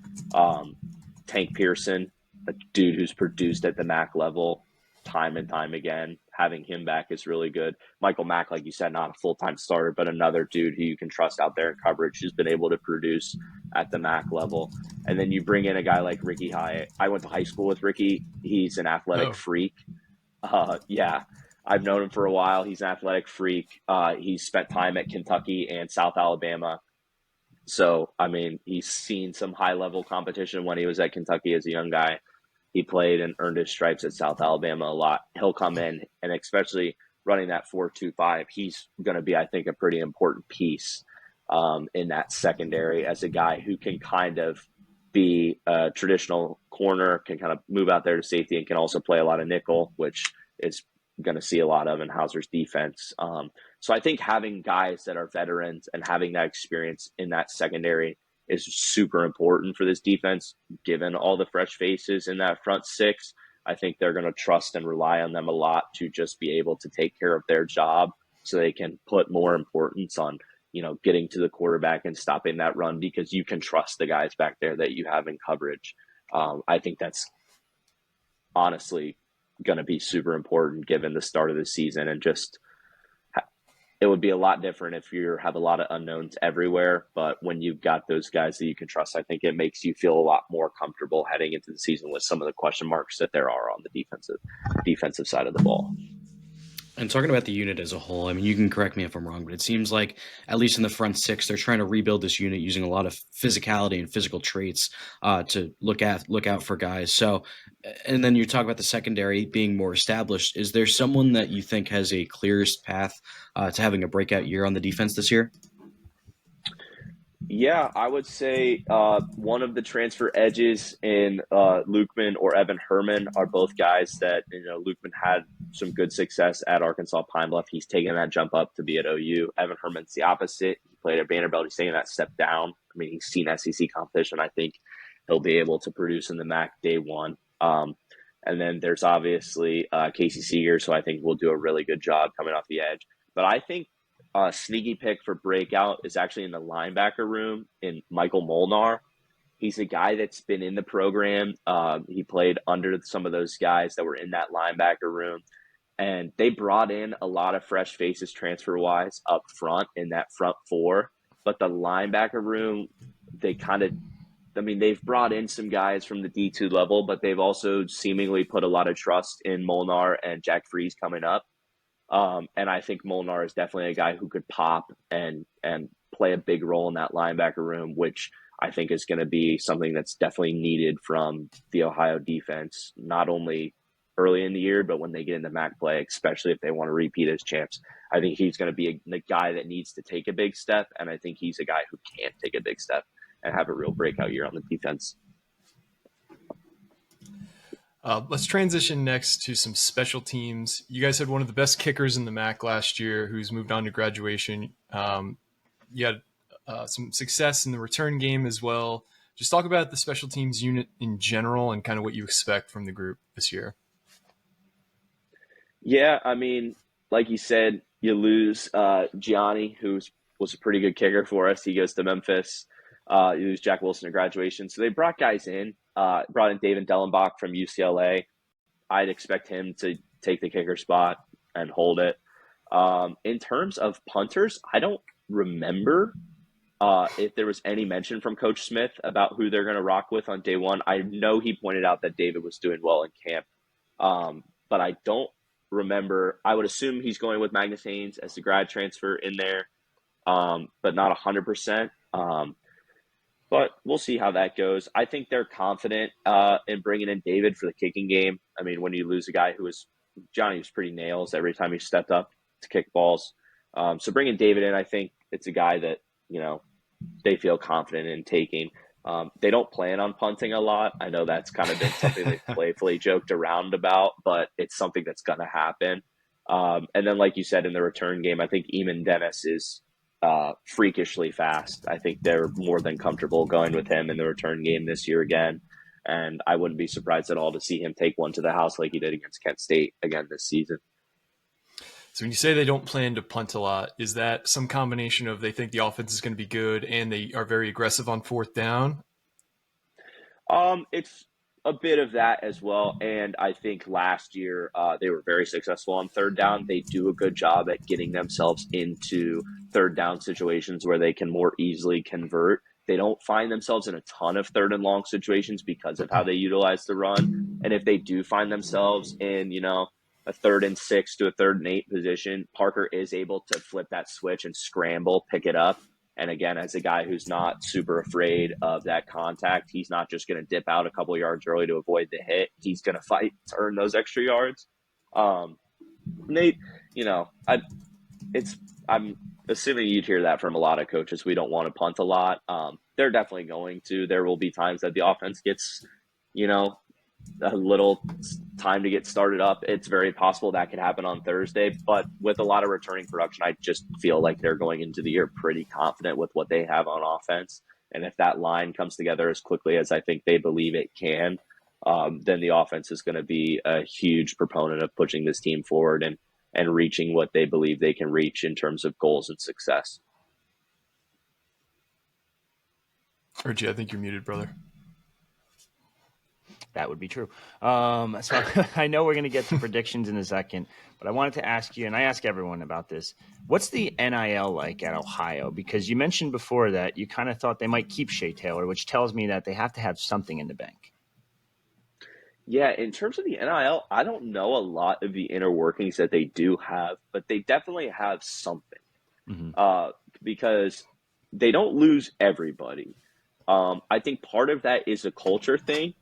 Tank Pearson, a dude who's produced at the MAC level time and time again. Having him back is really good. Michael Mack, like you said, not a full-time starter, but another dude who you can trust out there in coverage who's been able to produce at the MAC level. And then you bring in a guy like Ricky Hyatt. I went to high school with Ricky. He's an athletic freak. Yeah, I've known him for a while. He's an athletic freak. He's spent time at Kentucky and South Alabama. So, I mean, he's seen some high-level competition when he was at Kentucky as a young guy. He played and earned his stripes at South Alabama a lot. He'll come in, and especially running that 4-2-5, he's going to be, I think, a pretty important piece in that secondary as a guy who can kind of be a traditional corner, can kind of move out there to safety, and can also play a lot of nickel, which is going to see a lot of in Hauser's defense. So I think having guys that are veterans and having that experience in that secondary is super important for this defense, given all the fresh faces in that front six. I think they're going to trust and rely on them a lot to just be able to take care of their job so they can put more importance on, getting to the quarterback and stopping that run because you can trust the guys back there that you have in coverage. I think that's honestly going to be super important given the start of the season, and just it would be a lot different if you have a lot of unknowns everywhere. But when you've got those guys that you can trust, I think it makes you feel a lot more comfortable heading into the season with some of the question marks that there are on the defensive side of the ball. And talking about the unit as a whole, I mean, you can correct me if I'm wrong, but it seems like, at least in the front six, they're trying to rebuild this unit using a lot of physicality and physical traits to look out for guys. So, and then you talk about the secondary being more established. Is there someone that you think has a clearest path to having a breakout year on the defense this year? Yeah, I would say one of the transfer edges in Lukeman or Evan Herman are both guys that, Lukeman had some good success at Arkansas Pine Bluff. He's taken that jump up to be at OU. Evan Herman's the opposite. He played at Vanderbilt. He's taking that step down. I mean, he's seen SEC competition. I think he'll be able to produce in the MAC day one. And then there's obviously Casey Seegers, who I think will do a really good job coming off the edge. But I think sneaky pick for breakout is actually in the linebacker room in Michael Molnar. He's a guy that's been in the program. He played under some of those guys that were in that linebacker room. And they brought in a lot of fresh faces transfer-wise up front in that front four. But the linebacker room, they've brought in some guys from the D2 level, but they've also seemingly put a lot of trust in Molnar and Jack Freeze coming up. And I think Molnar is definitely a guy who could pop and play a big role in that linebacker room, which I think is going to be something that's definitely needed from the Ohio defense, not only early in the year, but when they get into MAC play, especially if they want to repeat as champs. I think he's going to be the guy that needs to take a big step, and I think he's a guy who can take a big step and have a real breakout year on the defense. Let's transition next to some special teams. You guys had one of the best kickers in the MAC last year who's moved on to graduation. You had some success in the return game as well. Just talk about the special teams unit in general and kind of what you expect from the group this year. Yeah, I mean, like you said, you lose Gianni, who was a pretty good kicker for us. He goes to Memphis. You lose Jack Wilson at graduation. So they brought guys in. Brought in David Dellenbach from UCLA. I'd expect him to take the kicker spot and hold it. In terms of punters, I don't remember if there was any mention from Coach Smith about who they're going to rock with on day one. I know he pointed out that David was doing well in camp, but I don't remember. I would assume he's going with Magnus Haynes as the grad transfer in there, but not 100%. But we'll see how that goes. I think they're confident in bringing in David for the kicking game. I mean, when you lose a guy Johnny was pretty nails every time he stepped up to kick balls. So bringing David in, I think it's a guy that, they feel confident in taking. They don't plan on punting a lot. I know that's kind of been something they've playfully joked around about, but it's something that's going to happen. And then, like you said, in the return game, I think Eamon Dennis is freakishly fast. I think they're more than comfortable going with him in the return game this year again. And I wouldn't be surprised at all to see him take one to the house like he did against Kent State again this season. So when you say they don't plan to punt a lot, is that some combination of they think the offense is going to be good and they are very aggressive on fourth down? It's a bit of that as well. And I think last year they were very successful on third down. They do a good job at getting themselves into third down situations where they can more easily convert. They don't find themselves in a ton of third and long situations because of how they utilize the run. And if they do find themselves in, a 3rd and 6 to a 3rd and 8 position, Parker is able to flip that switch and scramble, pick it up. And again, as a guy who's not super afraid of that contact, he's not just going to dip out a couple yards early to avoid the hit. He's going to fight to earn those extra yards. Nate, I'm assuming you'd hear that from a lot of coaches. We don't want to punt a lot. They're definitely going to. There will be times that the offense gets, a little time to get started up. It's very possible that could happen on Thursday, but with a lot of returning production, I just feel like they're going into the year pretty confident with what they have on offense. And if that line comes together as quickly as I think they believe it can, then the offense is going to be a huge proponent of pushing this team forward and reaching what they believe they can reach in terms of goals and success. Reggie, I think you're muted, brother. That would be true. So I know we're going to get to predictions in a second, but I wanted to ask you, and I ask everyone about this, what's the NIL like at Ohio? Because you mentioned before that you kind of thought they might keep Shea Taylor, which tells me that they have to have something in the bank. Yeah, in terms of the NIL, I don't know a lot of the inner workings that they do have, but they definitely have something because they don't lose everybody. I think part of that is a culture thing.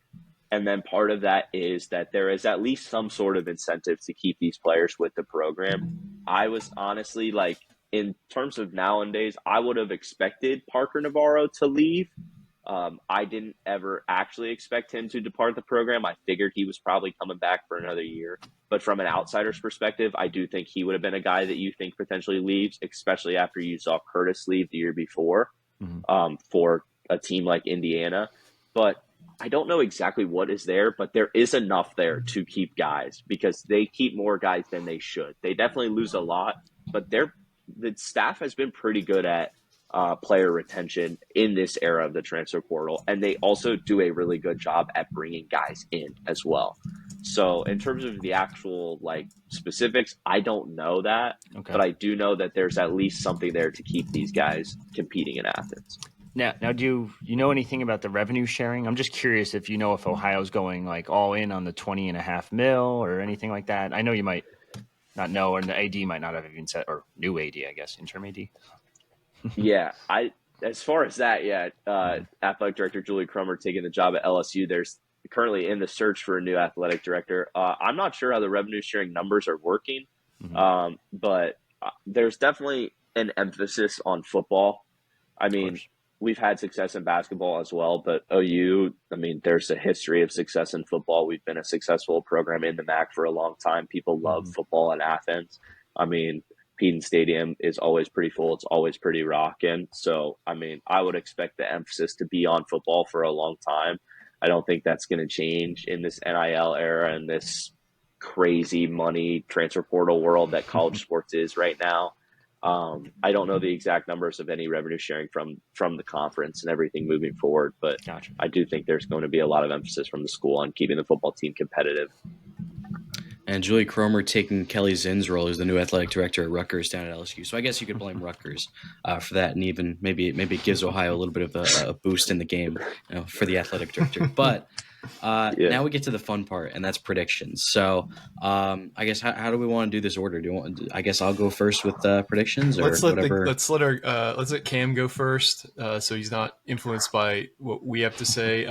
And then part of that is that there is at least some sort of incentive to keep these players with the program. I was honestly in terms of nowadays, I would have expected Parker Navarro to leave. I didn't ever actually expect him to depart the program. I figured he was probably coming back for another year. But from an outsider's perspective, I do think he would have been a guy that you think potentially leaves, especially after you saw Curtis leave the year before for a team like Indiana. But I don't know exactly what is there, but there is enough there to keep guys because they keep more guys than they should. They definitely lose a lot, but the staff has been pretty good at player retention in this era of the transfer portal, and they also do a really good job at bringing guys in as well. So in terms of the actual specifics, I don't know that, but I do know that there's at least something there to keep these guys competing in Athens. Now, do you know anything about the revenue sharing? I'm just curious if Ohio's going all in on the $20.5 million or anything like that. I know you might not know, and the AD might not have even said, or new AD, I guess, interim AD. Yeah, as far as that, athletic director Julie Cromer taking the job at LSU. There's currently in the search for a new athletic director. I'm not sure how the revenue sharing numbers are working, but there's definitely an emphasis on football. I mean, we've had success in basketball as well, but OU, there's a history of success in football. We've been a successful program in the MAC for a long time. People love football in Athens. Peden Stadium is always pretty full. It's always pretty rocking. So, I would expect the emphasis to be on football for a long time. I don't think that's going to change in this NIL era and this crazy money transfer portal world that college sports is right now. I don't know the exact numbers of any revenue sharing from the conference and everything moving forward, but I do think there's going to be a lot of emphasis from the school on keeping the football team competitive. And Julie Cromer taking Kelly Zinn's role as the new athletic director at Rutgers down at LSU. So I guess you could blame Rutgers for that, and even maybe it gives Ohio a little bit of a boost in the game for the athletic director. But now we get to the fun part, and that's predictions. So I guess how do we want to do this order? I guess I'll go first with predictions, or whatever. Let's let Cam go first, so he's not influenced by what we have to say.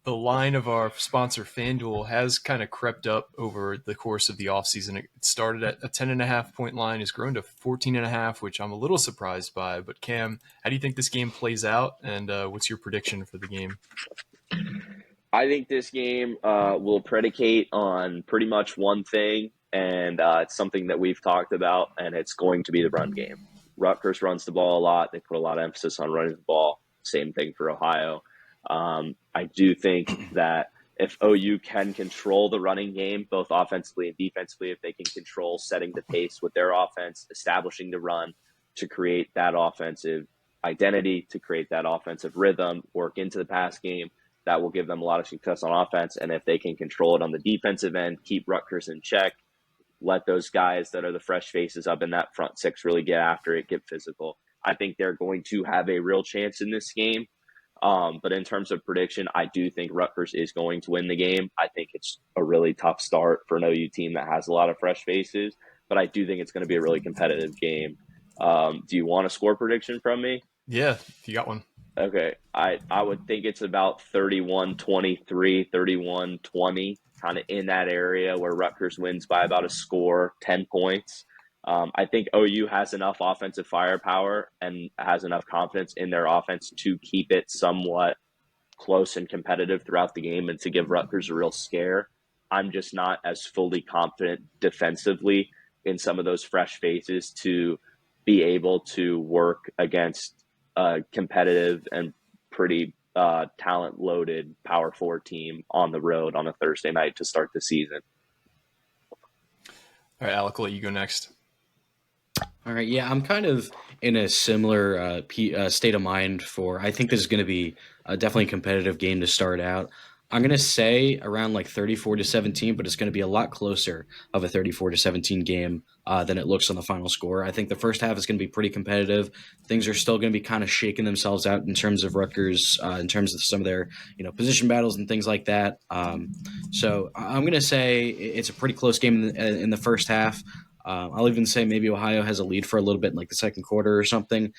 the line of our sponsor FanDuel has kind of crept up over the course of the offseason. It started at a 10.5 point line, has grown to 14.5, which I'm a little surprised by. But Cam, how do you think this game plays out, and what's your prediction for the game? I think this game will predicate on pretty much one thing, and it's something that we've talked about, and it's going to be the run game. Rutgers runs the ball a lot. They put a lot of emphasis on running the ball. Same thing for Ohio. I do think that if OU can control the running game, both offensively and defensively, if they can control setting the pace with their offense, establishing the run to create that offensive identity, to create that offensive rhythm, work into the pass game, that will give them a lot of success on offense. And if they can control it on the defensive end, keep Rutgers in check, let those guys that are the fresh faces up in that front six really get after it, get physical, I think they're going to have a real chance in this game. But in terms of prediction, I do think Rutgers is going to win the game. I think it's a really tough start for an OU team that has a lot of fresh faces, but I do think it's going to be a really competitive game. Do you want a score prediction from me? Yeah, if you got one. Okay. I would think it's about 31-23, 31-20, kind of in that area where Rutgers wins by about a score, 10 points. I think OU has enough offensive firepower and has enough confidence in their offense to keep it somewhat close and competitive throughout the game and to give Rutgers a real scare. I'm just not as fully confident defensively in some of those fresh faces to be able to work against a competitive and pretty talent-loaded Power 4 team on the road on a Thursday night to start the season. All right, Alec, I'll let you go next. All right, yeah, I'm kind of in a similar state of mind for. I think this is going to be definitely a competitive game to start out. I'm going to say around like 34-17, but it's going to be a lot closer of a 34-17 game than it looks on the final score. I think the first half is going to be pretty competitive. Things are still going to be kind of shaking themselves out in terms of Rutgers, in terms of some of their position battles and things like that. So I'm going to say it's a pretty close game in the first half. I'll even say maybe Ohio has a lead for a little bit in like the second quarter or something.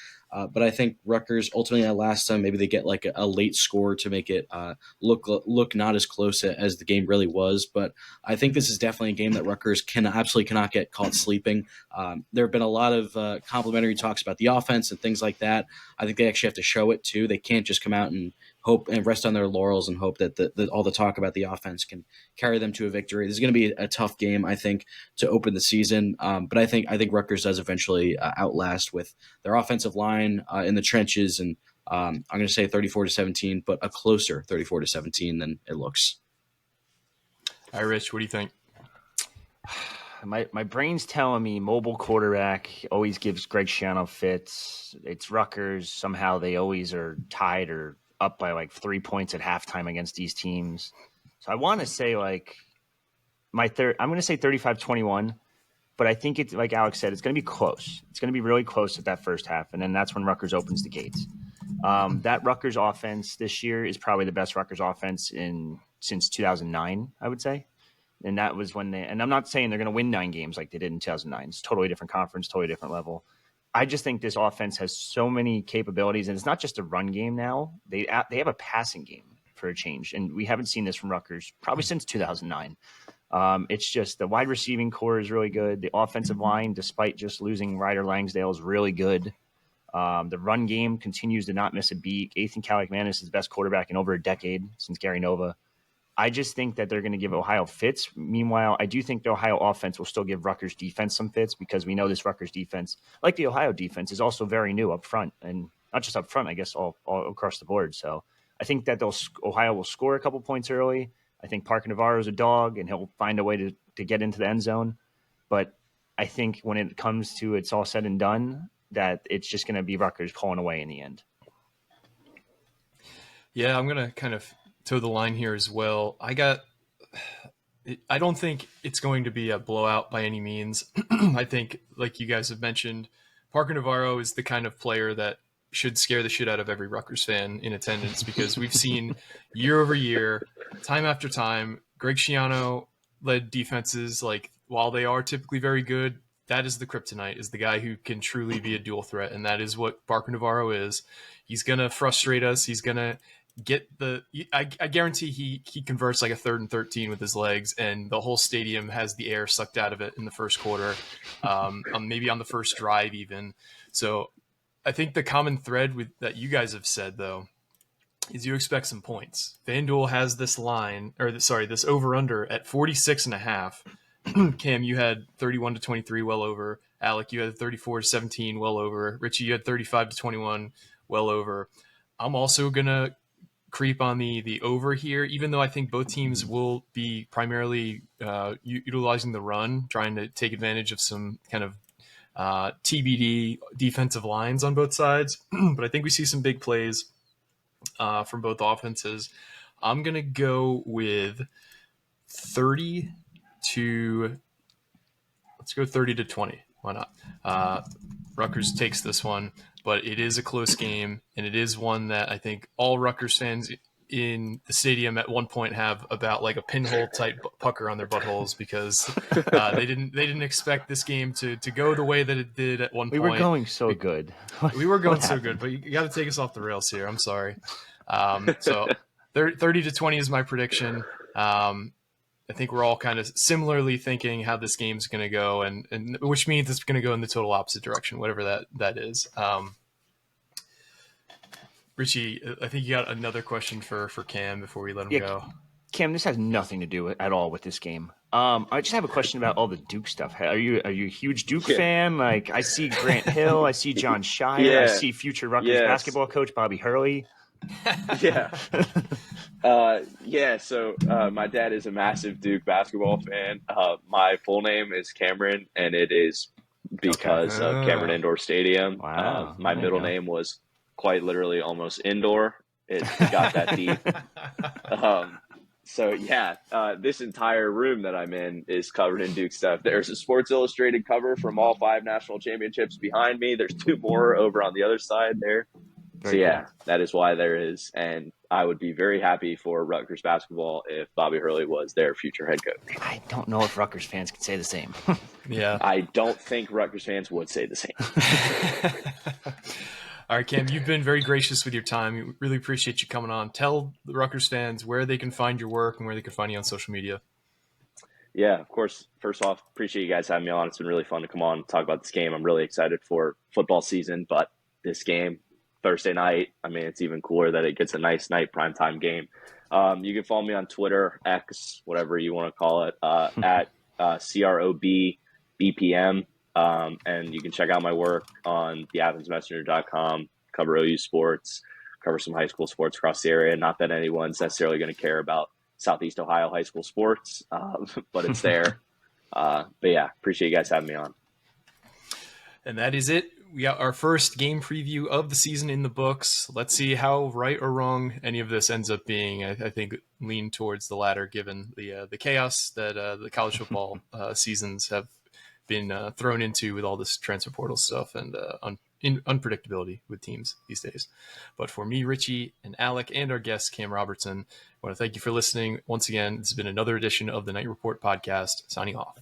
But I think Rutgers ultimately last time maybe they get like a late score to make it look not as close as the game really was. But I think this is definitely a game that Rutgers absolutely cannot get caught sleeping. There have been a lot of complimentary talks about the offense and things like that. I think they actually have to show it too. They can't just come out and hope and rest on their laurels and hope that all the talk about the offense can carry them to a victory. This is going to be a tough game, I think, to open the season. But I think Rutgers does eventually outlast with their offensive line in the trenches, and I'm going to say 34-17, but a closer 34-17 than it looks. All right, Rich, what do you think? My brain's telling me mobile quarterback always gives Greg Schiano fits. It's Rutgers. Somehow they always are tied or up by like 3 points at halftime against these teams. So I want to say like I'm going to say 35-21, but I think it's like Alex said, it's going to be close. It's going to be really close at that first half, and then that's when Rutgers opens the gates. That Rutgers offense this year is probably the best Rutgers offense since 2009, I would say. And that was when and I'm not saying they're going to win 9 games like they did in 2009. It's totally different conference, totally different level. I just think this offense has so many capabilities, and it's not just a run game now. They have a passing game for a change, and we haven't seen this from Rutgers probably since 2009. It's just the wide receiving core is really good. The offensive line, despite just losing Ryder Langsdale, is really good. The run game continues to not miss a beat. Ethan Kaliakmanis is the best quarterback in over a decade since Gary Nova. I just think that they're going to give Ohio fits. Meanwhile, I do think the Ohio offense will still give Rutgers defense some fits because we know this Rutgers defense, like the Ohio defense, is also very new up front, and not just up front, I guess all across the board. So I think that Ohio will score a couple points early. I think Parker Navarro is a dog, and he'll find a way to get into the end zone. But I think when it comes to it's all said and done, that it's just going to be Rutgers pulling away in the end. Yeah, I'm going to kind of toe the line here as well. I don't think it's going to be a blowout by any means. I think, like you guys have mentioned, Parker Navarro is the kind of player that should scare the shit out of every Rutgers fan in attendance because we've seen year over year, time after time, Greg Schiano led defenses, like while they are typically very good, that is the kryptonite, is the guy who can truly be a dual threat. And that is what Parker Navarro is. He's going to frustrate us. He's going to I guarantee he converts like a 3rd and 13 with his legs, and the whole stadium has the air sucked out of it in the first quarter, maybe on the first drive even. So I think the common thread that you guys have said though is you expect some points. FanDuel has this this over under at 46.5. Cam, you had 31-23, well over. Alec, you had 34-17, well over. Richie, you had 35-21, well over. I'm also gonna creep on the over here, even though I think both teams will be primarily utilizing the run, trying to take advantage of some kind of TBD defensive lines on both sides. But I think we see some big plays from both offenses. I'm going to go with 30 to 20. Why not? Rutgers takes this one, but it is a close game, and it is one that I think all Rutgers fans in the stadium at one point have about like a pinhole type pucker on their buttholes, because they didn't expect this game to go the way that it did at one point. We were going so good. We were going so good, but you got to take us off the rails here. I'm sorry. So 30-20 is my prediction. I think we're all kind of similarly thinking how this game's going to go, and which means it's going to go in the total opposite direction, whatever that is. Richie, I think you got another question for Cam before we let him go. Cam, this has nothing to do at all with this game. I just have a question about all the Duke stuff. Are you a huge Duke fan? Like, I see Grant Hill, I see John Shire, I see future Rutgers basketball coach Bobby Hurley. So my dad is a massive Duke basketball fan. My full name is Cameron, and it is because of Cameron Indoor Stadium. Wow. My middle name was quite literally almost indoor. It got that deep. This entire room that I'm in is covered in Duke stuff. There's a Sports Illustrated cover from all 5 national championships behind me. There's 2 more over on the other side there. Very cool. That is why there is. And I would be very happy for Rutgers basketball if Bobby Hurley was their future head coach. I don't know if Rutgers fans can say the same. Yeah. I don't think Rutgers fans would say the same. All right, Cam, you've been very gracious with your time. We really appreciate you coming on. Tell the Rutgers fans where they can find your work and where they can find you on social media. Yeah, of course. First off, appreciate you guys having me on. It's been really fun to come on and talk about this game. I'm really excited for football season, but this game, Thursday night, I mean, it's even cooler that it gets a nice night primetime game. You can follow me on Twitter, X, whatever you want to call it, at CROBBPM. And you can check out my work on theathensmessenger.com, cover OU sports, cover some high school sports across the area. Not that anyone's necessarily going to care about Southeast Ohio high school sports, but it's there. Appreciate you guys having me on. And that is it. We got our first game preview of the season in the books. Let's see how right or wrong any of this ends up being. I think lean towards the latter, given the chaos that the college football seasons have been thrown into with all this transfer portal stuff and unpredictability with teams these days. But for me, Richie, and Alec, and our guest, Cam Robertson, I want to thank you for listening. Once again, this has been another edition of the Night Report podcast. Signing off.